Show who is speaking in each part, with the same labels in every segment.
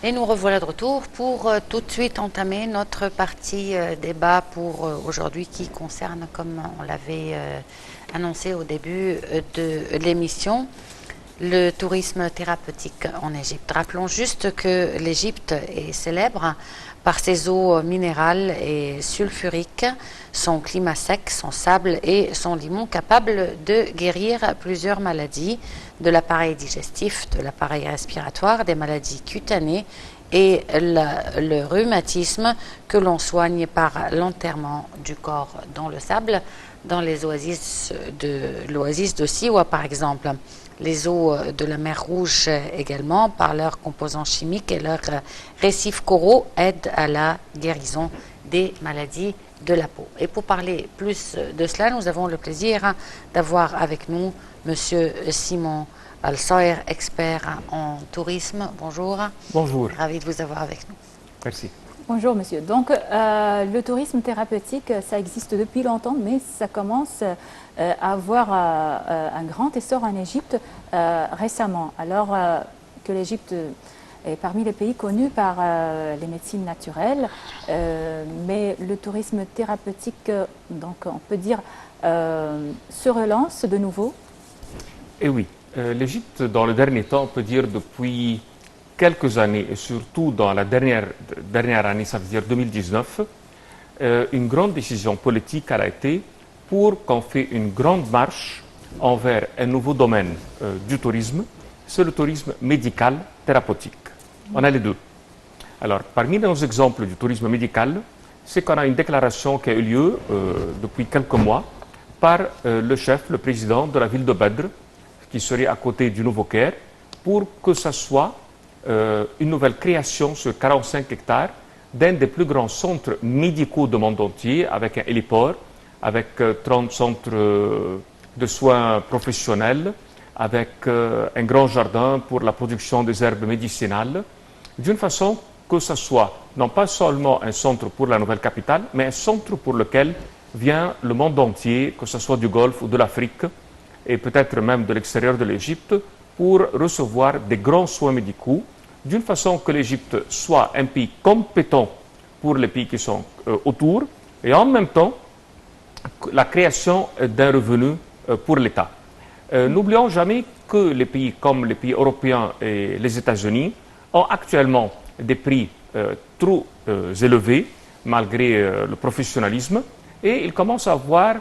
Speaker 1: Et nous revoilà de retour pour tout de suite entamer notre partie débat pour aujourd'hui qui concerne, comme on l'avait annoncé au début de l'émission, le tourisme thérapeutique en Égypte. Rappelons juste que l'Égypte est célèbre par ses eaux minérales et sulfuriques, son climat sec, son sable et son limon capables de guérir plusieurs maladies de l'appareil digestif, de l'appareil respiratoire, des maladies cutanées et le rhumatisme que l'on soigne par l'enterrement du corps dans le sable, dans les oasis l'oasis de Siwa par exemple. Les eaux de la mer Rouge également, par leurs composants chimiques et leurs récifs coraux, aident à la guérison des maladies de la peau. Et pour parler plus de cela, nous avons le plaisir d'avoir avec nous Monsieur Simon Al-Saher, expert en tourisme. Bonjour.
Speaker 2: Bonjour.
Speaker 1: Ravi de vous avoir avec nous.
Speaker 2: Merci.
Speaker 3: Bonjour monsieur. Donc le tourisme thérapeutique, ça existe depuis longtemps, mais ça commence à avoir un grand essor en Égypte récemment. Alors que l'Égypte est parmi les pays connus par les médecines naturelles, mais le tourisme thérapeutique, donc on peut dire, se relance de nouveau.
Speaker 2: Et oui, l'Égypte dans le dernier temps, on peut dire depuis quelques années, et surtout dans la dernière année, ça veut dire 2019, une grande décision politique a été pour qu'on fait une grande marche envers un nouveau domaine du tourisme, c'est le tourisme médical thérapeutique. On a les deux. Alors, parmi nos exemples du tourisme médical, c'est qu'on a une déclaration qui a eu lieu depuis quelques mois par le chef, le président de la ville de Badr, qui serait à côté du Nouveau Caire, pour que ce soit une nouvelle création sur 45 hectares d'un des plus grands centres médicaux du monde entier, avec un héliport, avec 30 centres de soins professionnels, avec un grand jardin pour la production des herbes médicinales, d'une façon que ce soit non pas seulement un centre pour la nouvelle capitale, mais un centre pour lequel vient le monde entier, que ce soit du Golfe ou de l'Afrique, et peut-être même de l'extérieur de l'Égypte, pour recevoir des grands soins médicaux, d'une façon que l'Égypte soit un pays compétent pour les pays qui sont autour, et en même temps, la création d'un revenu pour l'État. N'oublions jamais que les pays comme les pays européens et les États-Unis ont actuellement des prix trop élevés, malgré le professionnalisme, et ils commencent à avoir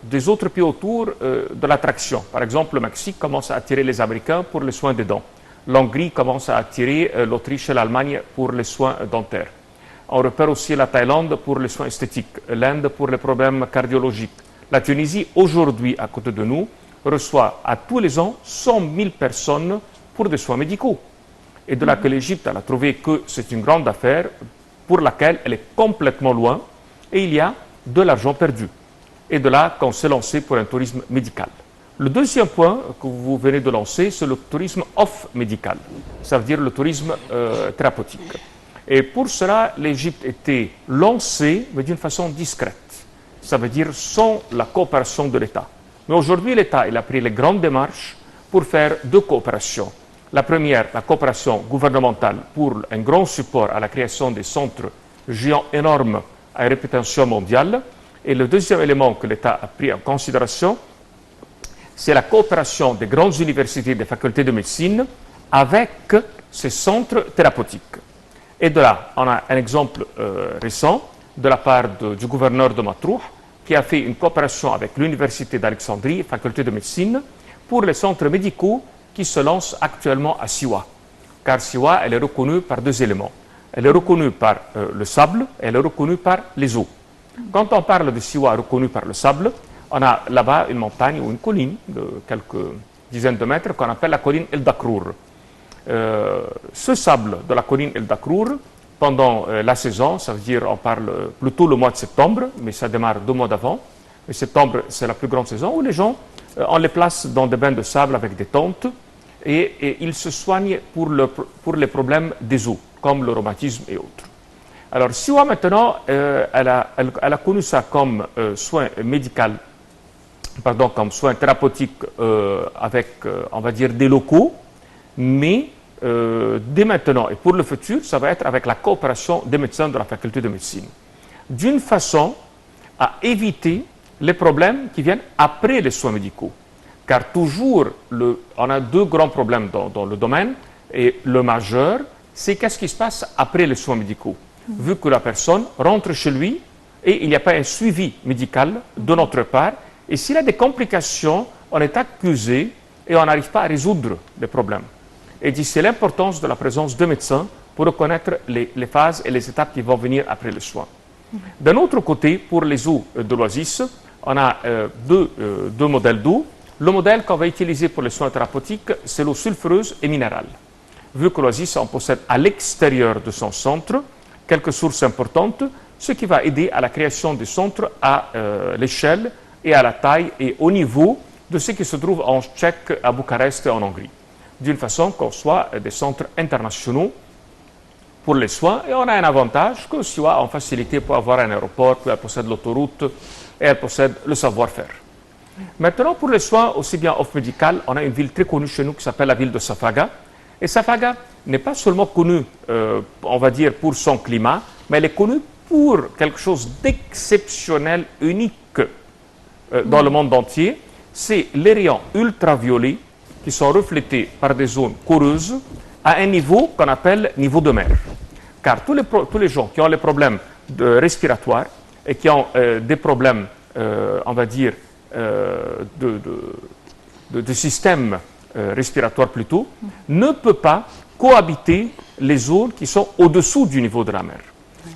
Speaker 2: des autres pays autour de l'attraction. Par exemple, le Mexique commence à attirer les Américains pour les soins des dents. L'Hongrie commence à attirer l'Autriche et l'Allemagne pour les soins dentaires. On repère aussi la Thaïlande pour les soins esthétiques, l'Inde pour les problèmes cardiologiques. La Tunisie, aujourd'hui, à côté de nous, reçoit à tous les ans 100 000 personnes pour des soins médicaux. Et de là que l'Égypte a trouvé que c'est une grande affaire pour laquelle elle est complètement loin et il y a de l'argent perdu. Et de là qu'on s'est lancé pour un tourisme médical. Le deuxième point que vous venez de lancer, c'est le tourisme off-médical, ça veut dire le tourisme thérapeutique. Et pour cela, l'Égypte était lancée, mais d'une façon discrète, ça veut dire sans la coopération de l'État. Mais aujourd'hui, l'État a pris les grandes démarches pour faire deux coopérations. La première, la coopération gouvernementale pour un grand support à la création des centres géants énormes à réputation mondiale. Et le deuxième élément que l'État a pris en considération, c'est la coopération des grandes universités des facultés de médecine avec ces centres thérapeutiques. Et de là, on a un exemple récent de la part du gouverneur de Matrouh, qui a fait une coopération avec l'université d'Alexandrie, faculté de médecine, pour les centres médicaux qui se lancent actuellement à Siwa. Car Siwa, elle est reconnue par deux éléments. Elle est reconnue par le sable, elle est reconnue par les eaux. Quand on parle de Siwa reconnue par le sable, on a là-bas une montagne ou une colline de quelques dizaines de mètres qu'on appelle la colline El Dakrour. Ce sable de la colline El Dakrour, pendant la saison, ça veut dire on parle plutôt le mois de septembre, mais ça démarre 2 mois d'avant. Et septembre, c'est la plus grande saison où les gens, on les place dans des bains de sable avec des tentes et ils se soignent pour les problèmes des os, comme le rhumatisme et autres. Alors, Siwa maintenant, elle a connu ça comme soin médical, comme soin thérapeutique avec, on va dire, des locaux, mais dès maintenant et pour le futur, ça va être avec la coopération des médecins de la faculté de médecine, d'une façon à éviter les problèmes qui viennent après les soins médicaux. Car toujours, on a deux grands problèmes dans le domaine, et le majeur, c'est qu'est-ce qui se passe après les soins médicaux. Vu que la personne rentre chez lui et il n'y a pas un suivi médical de notre part, et s'il a des complications, on est accusé et on n'arrive pas à résoudre les problèmes. Et c'est l'importance de la présence de médecins pour reconnaître les phases et les étapes qui vont venir après le soin. D'un autre côté, pour les eaux de l'Oasis, on a deux modèles d'eau. Le modèle qu'on va utiliser pour les soins thérapeutiques, c'est l'eau sulfureuse et minérale. Vu que l'Oasis en possède à l'extérieur de son centre quelques sources importantes, ce qui va aider à la création des centres à l'échelle et à la taille et au niveau de ce qui se trouve en Tchèque, à Bucarest et en Hongrie. D'une façon qu'on soit des centres internationaux pour les soins. Et on a un avantage que soit en facilité pour avoir un aéroport, qu'elle possède l'autoroute et elle possède le savoir-faire. Maintenant, pour les soins, aussi bien off-médical, on a une ville très connue chez nous qui s'appelle la ville de Safaga. Et Safaga n'est pas seulement connue, on va dire, pour son climat, mais elle est connue pour quelque chose d'exceptionnel, unique dans le monde entier. C'est les rayons ultraviolets qui sont reflétés par des zones poreuses à un niveau qu'on appelle niveau de mer. Car tous les gens qui ont les problèmes respiratoires et qui ont des problèmes, on va dire, de système respiratoire plutôt, ne peut pas cohabiter les zones qui sont au-dessous du niveau de la mer.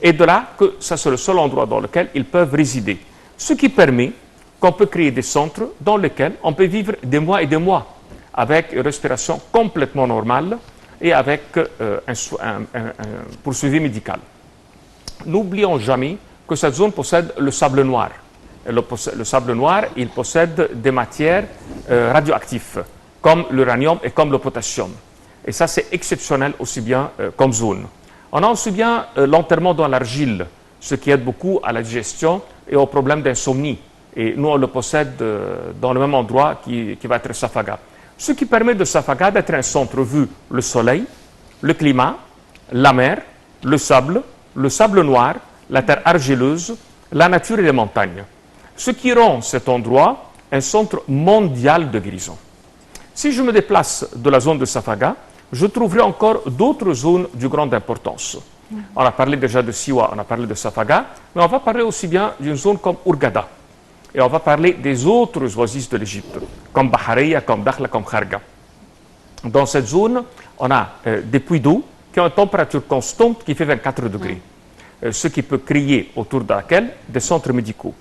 Speaker 2: Et de là que ça c'est le seul endroit dans lequel ils peuvent résider. Ce qui permet qu'on peut créer des centres dans lesquels on peut vivre des mois et des mois avec une respiration complètement normale et avec un poursuivi médical. N'oublions jamais que cette zone possède le sable noir. Le sable noir, il possède des matières radioactives, comme l'uranium et comme le potassium. Et ça, c'est exceptionnel aussi bien comme zone. On a aussi bien l'enterrement dans l'argile, ce qui aide beaucoup à la digestion et aux problèmes d'insomnie. Et nous, on le possède dans le même endroit qui va être Safaga. Ce qui permet de Safaga d'être un centre vu le soleil, le climat, la mer, le sable noir, la terre argileuse, la nature et les montagnes. Ce qui rend cet endroit un centre mondial de guérison. Si je me déplace de la zone de Safaga, je trouverai encore d'autres zones de grande importance. On a parlé déjà de Siwa, on a parlé de Safaga, mais on va parler aussi bien d'une zone comme Hurghada. Et on va parler des autres oasis de l'Égypte, comme Bahareya, comme Dakhla, comme Kharga. Dans cette zone, on a des puits d'eau qui ont une température constante qui fait 24 degrés, ce qui peut créer autour de laquelle des centres médicaux.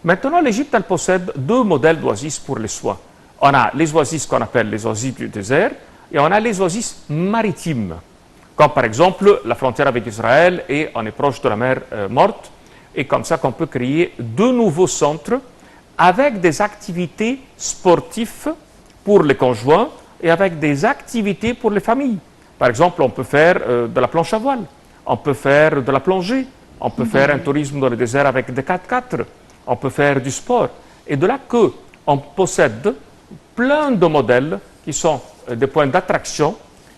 Speaker 2: Maintenant, l'Égypte, elle possède deux modèles d'oasis pour les soins. On a les oasis qu'on appelle les oasis du désert et on a les oasis maritimes, comme par exemple la frontière avec Israël et on est proche de la mer Morte. Et comme ça qu'on peut créer deux nouveaux centres avec des activités sportives pour les conjoints et avec des activités pour les familles. Par exemple, on peut faire de la planche à voile, on peut faire de la plongée, on peut faire un tourisme dans le désert avec des 4x4, on peut faire du sport. Et de là qu'on possède plein de modèles qui sont des points d'attraction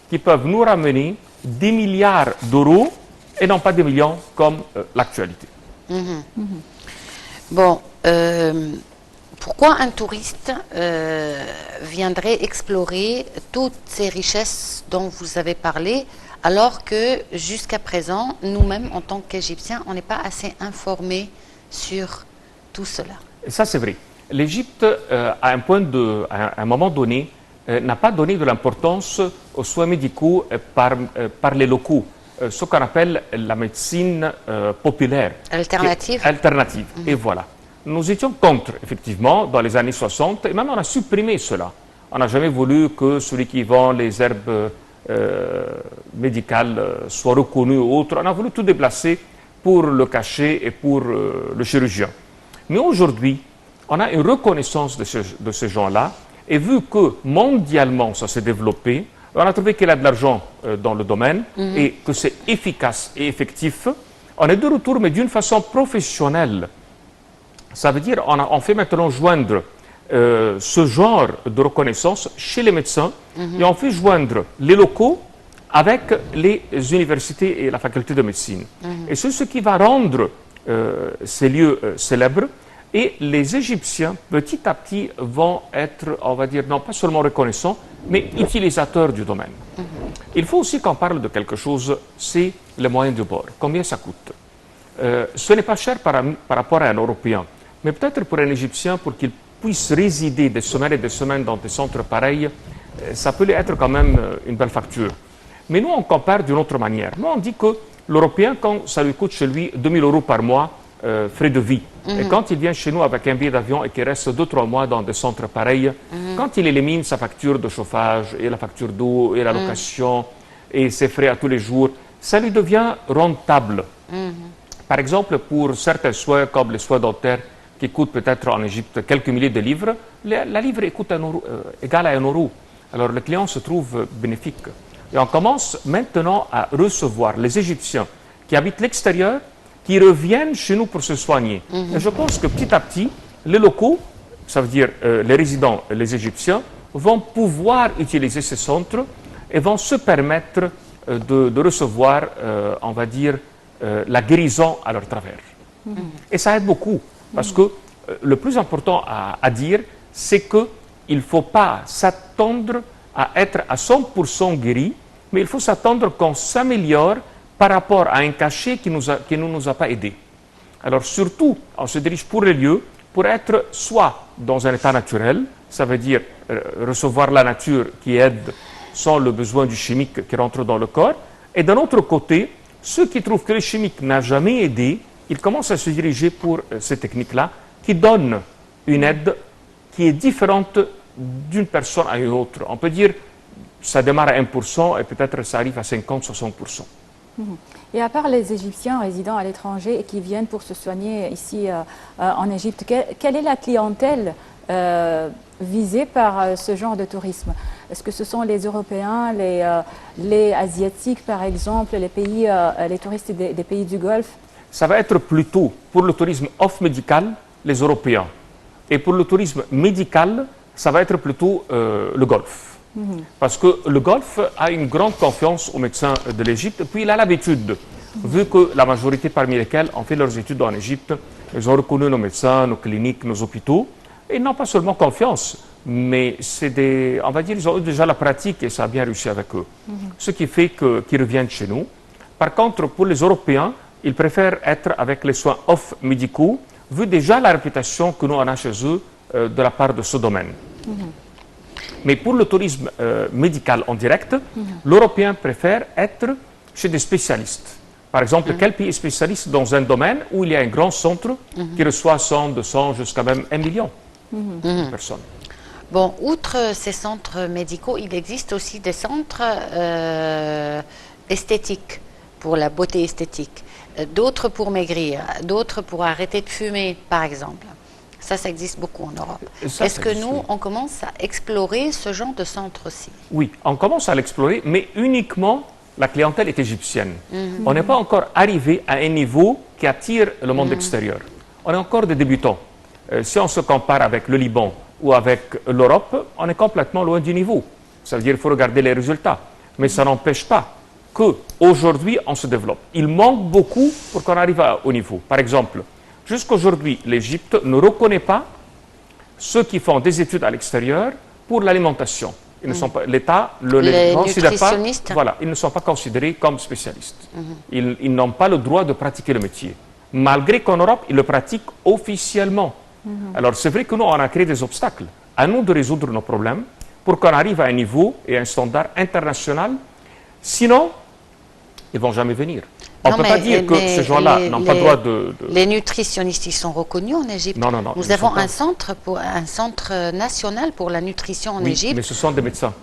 Speaker 2: qui peuvent nous ramener des milliards d'euros et non pas des millions comme l'actualité.
Speaker 1: Bon, pourquoi un touriste viendrait explorer toutes ces richesses dont vous avez parlé alors que jusqu'à présent, nous-mêmes, en tant qu'Égyptiens, on n'est pas assez informés sur tout cela?
Speaker 2: Et ça, c'est vrai. L'Égypte, à un moment donné, n'a pas donné de l'importance aux soins médicaux par les locaux, ce qu'on appelle la médecine populaire.
Speaker 1: Alternative.
Speaker 2: Alternative, et voilà. Nous étions contre, effectivement, dans les années 60, et même on a supprimé cela. On n'a jamais voulu que celui qui vend les herbes médicales soit reconnu ou autre. On a voulu tout déplacer pour le cachet et pour le chirurgien. Mais aujourd'hui, on a une reconnaissance de ces gens-là, et vu que mondialement ça s'est développé, on a trouvé qu'il y a de l'argent dans le domaine et que c'est efficace et effectif. On est de retour, mais d'une façon professionnelle. Ça veut dire on fait maintenant joindre ce genre de reconnaissance chez les médecins et on fait joindre les locaux avec les universités et la faculté de médecine. Et c'est ce qui va rendre ces lieux célèbres. Et les Égyptiens, petit à petit, vont être, on va dire, non pas seulement reconnaissants, mais utilisateurs du domaine. Il faut aussi qu'on parle de quelque chose, c'est les moyens de bord. Combien ça coûte? Ce n'est pas cher par rapport à un Européen, mais peut-être pour un Égyptien, pour qu'il puisse résider des semaines et des semaines dans des centres pareils, ça peut être quand même une belle facture. Mais nous, on compare d'une autre manière. Nous, on dit que l'Européen, quand ça lui coûte chez lui 2 000 € par mois, frais de vie. Et quand il vient chez nous avec un billet d'avion et qu'il reste 2-3 mois dans des centres pareils, quand il élimine sa facture de chauffage et la facture d'eau et la location et ses frais à tous les jours, ça lui devient rentable. Par exemple, pour certains soins comme les soins dentaires qui coûtent peut-être en Égypte quelques milliers de livres, la livre coûte égale à 1 €. Alors le client se trouve bénéfique. Et on commence maintenant à recevoir les Égyptiens qui habitent l'extérieur, qui reviennent chez nous pour se soigner. Et je pense que petit à petit, les locaux, ça veut dire les résidents, les Égyptiens, vont pouvoir utiliser ces centres et vont se permettre de recevoir, on va dire, la guérison à leur travers. Et ça aide beaucoup, parce que le plus important à dire, c'est qu'il ne faut pas s'attendre à être à 100% guéri, mais il faut s'attendre qu'on s'améliore par rapport à un cachet qui ne nous a pas aidés. Alors surtout, on se dirige pour les lieux pour être soit dans un état naturel, ça veut dire recevoir la nature qui aide sans le besoin du chimique qui rentre dans le corps, et d'un autre côté, ceux qui trouvent que le chimique n'a jamais aidé, ils commencent à se diriger pour ces techniques-là qui donnent une aide qui est différente d'une personne à une autre. On peut dire ça démarre à 1% et peut-être ça arrive à 50-60%.
Speaker 3: Et à part les Égyptiens résidant à l'étranger et qui viennent pour se soigner ici en Égypte, quelle est la clientèle visée par ce genre de tourisme? Est-ce que ce sont les Européens, les Asiatiques par exemple, les touristes des pays du Golfe?
Speaker 2: Ça va être plutôt pour le tourisme off-médical, les Européens. Et pour le tourisme médical, ça va être plutôt le Golfe. Parce que le Golfe a une grande confiance aux médecins de l'Égypte, puis il a l'habitude, vu que la majorité parmi lesquels ont fait leurs études en Égypte, ils ont reconnu nos médecins, nos cliniques, nos hôpitaux, et ils n'ont pas seulement confiance, mais on va dire, ils ont eu déjà la pratique et ça a bien réussi avec eux. Ce qui fait qu'ils reviennent chez nous. Par contre, pour les Européens, ils préfèrent être avec les soins off-médicaux, vu déjà la réputation que nous on a chez eux de la part de ce domaine. Mais pour le tourisme médical en direct, l'Européen préfère être chez des spécialistes. Par exemple, quel pays est spécialiste dans un domaine où il y a un grand centre qui reçoit 100, 200, jusqu'à même 1 million de personnes.
Speaker 1: Bon, outre ces centres médicaux, il existe aussi des centres esthétiques, pour la beauté esthétique, d'autres pour maigrir, d'autres pour arrêter de fumer, par exemple. Ça existe beaucoup en Europe. Est-ce que nous, on commence à explorer ce genre de centre aussi?
Speaker 2: Oui, on commence à l'explorer, mais uniquement la clientèle est égyptienne. On n'est pas encore arrivé à un niveau qui attire le monde extérieur. On est encore des débutants. Si on se compare avec le Liban ou avec l'Europe, on est complètement loin du niveau. Ça veut dire qu'il faut regarder les résultats. Mais ça n'empêche pas qu'aujourd'hui, on se développe. Il manque beaucoup pour qu'on arrive au niveau. Par exemple, jusqu'aujourd'hui, l'Égypte ne reconnaît pas ceux qui font des études à l'extérieur pour l'alimentation. L'État ne les considère pas. Voilà, ils ne sont pas considérés comme spécialistes. Ils n'ont pas le droit de pratiquer le métier. Malgré qu'en Europe, ils le pratiquent officiellement. Alors, c'est vrai que nous, on a créé des obstacles. À nous de résoudre nos problèmes pour qu'on arrive à un niveau et un standard international. Sinon, ils ne vont jamais venir. On ne peut pas dire que ces gens-là n'ont pas le droit de...
Speaker 1: Les nutritionnistes, ils sont reconnus en Égypte.
Speaker 2: Non, non, non.
Speaker 1: Nous avons un centre national pour la nutrition en Égypte.
Speaker 2: Mais ce sont des médecins.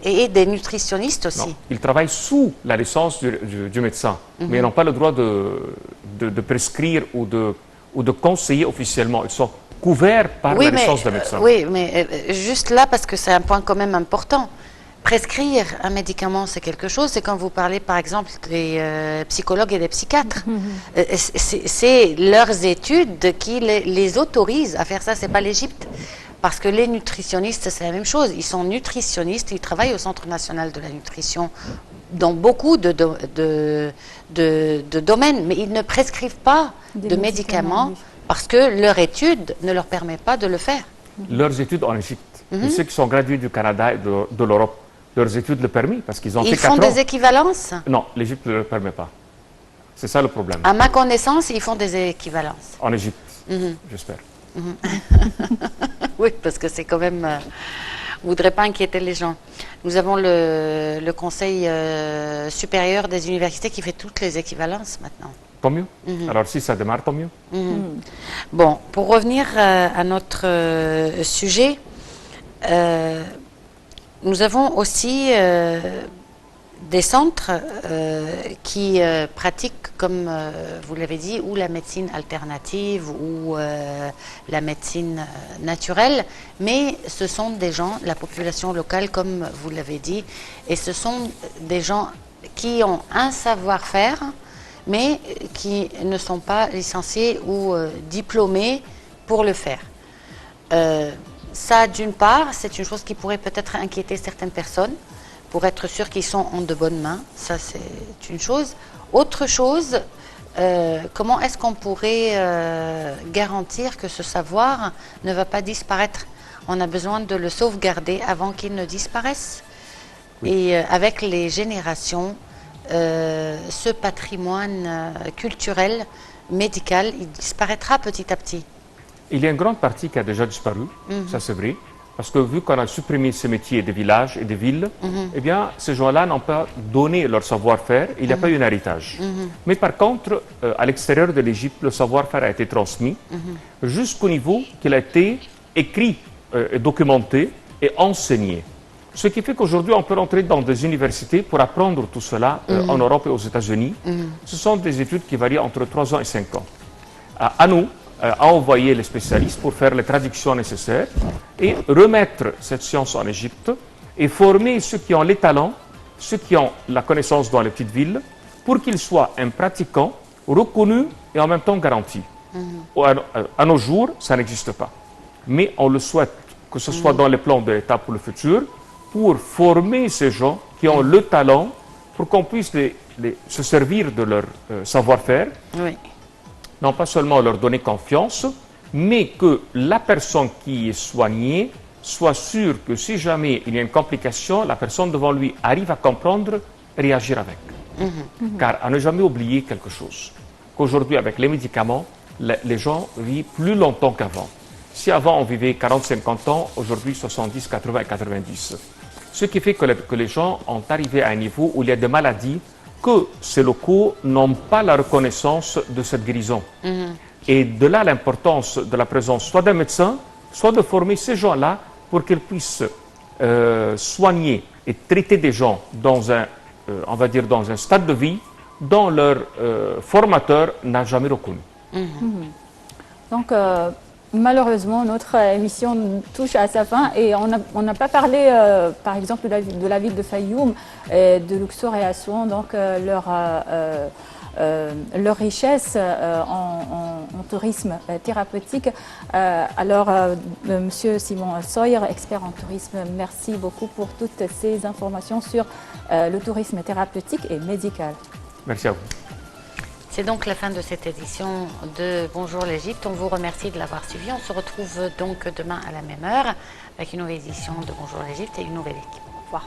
Speaker 1: Et des nutritionnistes aussi.
Speaker 2: Non, ils travaillent sous la licence du médecin, mais ils n'ont pas le droit de prescrire ou de conseiller officiellement. Ils sont couverts par la licence de médecin.
Speaker 1: Oui, mais juste là, parce que c'est un point quand même important. Prescrire un médicament, c'est quelque chose. C'est quand vous parlez, par exemple, des psychologues et des psychiatres. C'est leurs études qui les autorisent à faire ça. C'est pas l'Égypte. Parce que les nutritionnistes, c'est la même chose. Ils sont nutritionnistes. Ils travaillent au Centre national de la nutrition dans beaucoup de domaines, mais ils ne prescrivent pas
Speaker 3: Des
Speaker 1: de
Speaker 3: médicaments,
Speaker 1: médicaments
Speaker 3: oui.
Speaker 1: parce que leur étude ne leur permet pas de le faire.
Speaker 2: Leurs études en Égypte, et ceux qui sont gradués du Canada et de l'Europe, leurs études le permettent parce qu'ils ont
Speaker 1: Ils
Speaker 2: fait
Speaker 1: font
Speaker 2: 4 ans.
Speaker 1: des équivalences.
Speaker 2: Non, l'Égypte ne le permet pas. C'est ça le problème.
Speaker 1: À ma connaissance, ils font des équivalences.
Speaker 2: En Égypte, j'espère.
Speaker 1: Oui, parce que c'est quand même... on ne voudrait pas inquiéter les gens. Nous avons le Conseil supérieur des universités qui fait toutes les équivalences maintenant.
Speaker 2: Tant mieux. Alors si ça démarre, tant mieux.
Speaker 1: Bon, pour revenir à notre sujet, nous avons aussi des centres qui pratiquent, comme vous l'avez dit, ou la médecine alternative ou la médecine naturelle, mais ce sont des gens, la population locale, comme vous l'avez dit, et ce sont des gens qui ont un savoir-faire, mais qui ne sont pas licenciés ou diplômés pour le faire. Ça, d'une part, c'est une chose qui pourrait peut-être inquiéter certaines personnes, pour être sûr qu'ils sont en de bonnes mains. Ça, c'est une chose. Autre chose, comment est-ce qu'on pourrait garantir que ce savoir ne va pas disparaître? On a besoin de le sauvegarder avant qu'il ne disparaisse.
Speaker 2: Oui.
Speaker 1: Et avec les générations, ce patrimoine culturel, médical, il disparaîtra petit à petit.
Speaker 2: Il y a une grande partie qui a déjà disparu, ça c'est vrai, parce que vu qu'on a supprimé ces métiers des villages et des villes, eh bien, ces gens-là n'ont pas donné leur savoir-faire, il n'y a pas eu un héritage. Mais par contre, à l'extérieur de l'Égypte, le savoir-faire a été transmis jusqu'au niveau qu'il a été écrit, documenté et enseigné. Ce qui fait qu'aujourd'hui, on peut rentrer dans des universités pour apprendre tout cela en Europe et aux États-Unis. Ce sont des études qui varient entre 3 ans et 5 ans. À nous, à envoyer les spécialistes pour faire les traductions nécessaires et remettre cette science en Égypte et former ceux qui ont les talents, ceux qui ont la connaissance dans les petites villes, pour qu'ils soient un pratiquant reconnu et en même temps garanti. À nos jours, ça n'existe pas. Mais on le souhaite, que ce soit dans les plans de l'État pour le futur, pour former ces gens qui ont le talent, pour qu'on puisse se servir de leur savoir-faire,
Speaker 1: Oui.
Speaker 2: non pas seulement leur donner confiance, mais que la personne qui est soignée soit sûre que si jamais il y a une complication, la personne devant lui arrive à comprendre, réagir avec. Car à ne jamais oublier quelque chose, qu'aujourd'hui avec les médicaments, les gens vivent plus longtemps qu'avant. Si avant on vivait 40-50 ans, aujourd'hui 70, 80 et 90. Ce qui fait que les gens ont arrivé à un niveau où il y a des maladies que ces locaux n'ont pas la reconnaissance de cette guérison. Et de là l'importance de la présence soit d'un médecin, soit de former ces gens-là pour qu'ils puissent soigner et traiter des gens dans un, on va dire, dans un stade de vie dont leur formateur n'a jamais reconnu.
Speaker 3: Donc, malheureusement, notre émission touche à sa fin et on n'a pas parlé, par exemple, de la ville de Fayoum et de Luxor et Assouan, donc leur richesse en tourisme thérapeutique. Alors, Monsieur Simon Sawyer, expert en tourisme, merci beaucoup pour toutes ces informations sur le tourisme thérapeutique et médical.
Speaker 2: Merci à vous.
Speaker 1: C'est donc la fin de cette édition de Bonjour l'Égypte. On vous remercie de l'avoir suivi. On se retrouve donc demain à la même heure avec une nouvelle édition de Bonjour l'Égypte et une nouvelle équipe. Au revoir.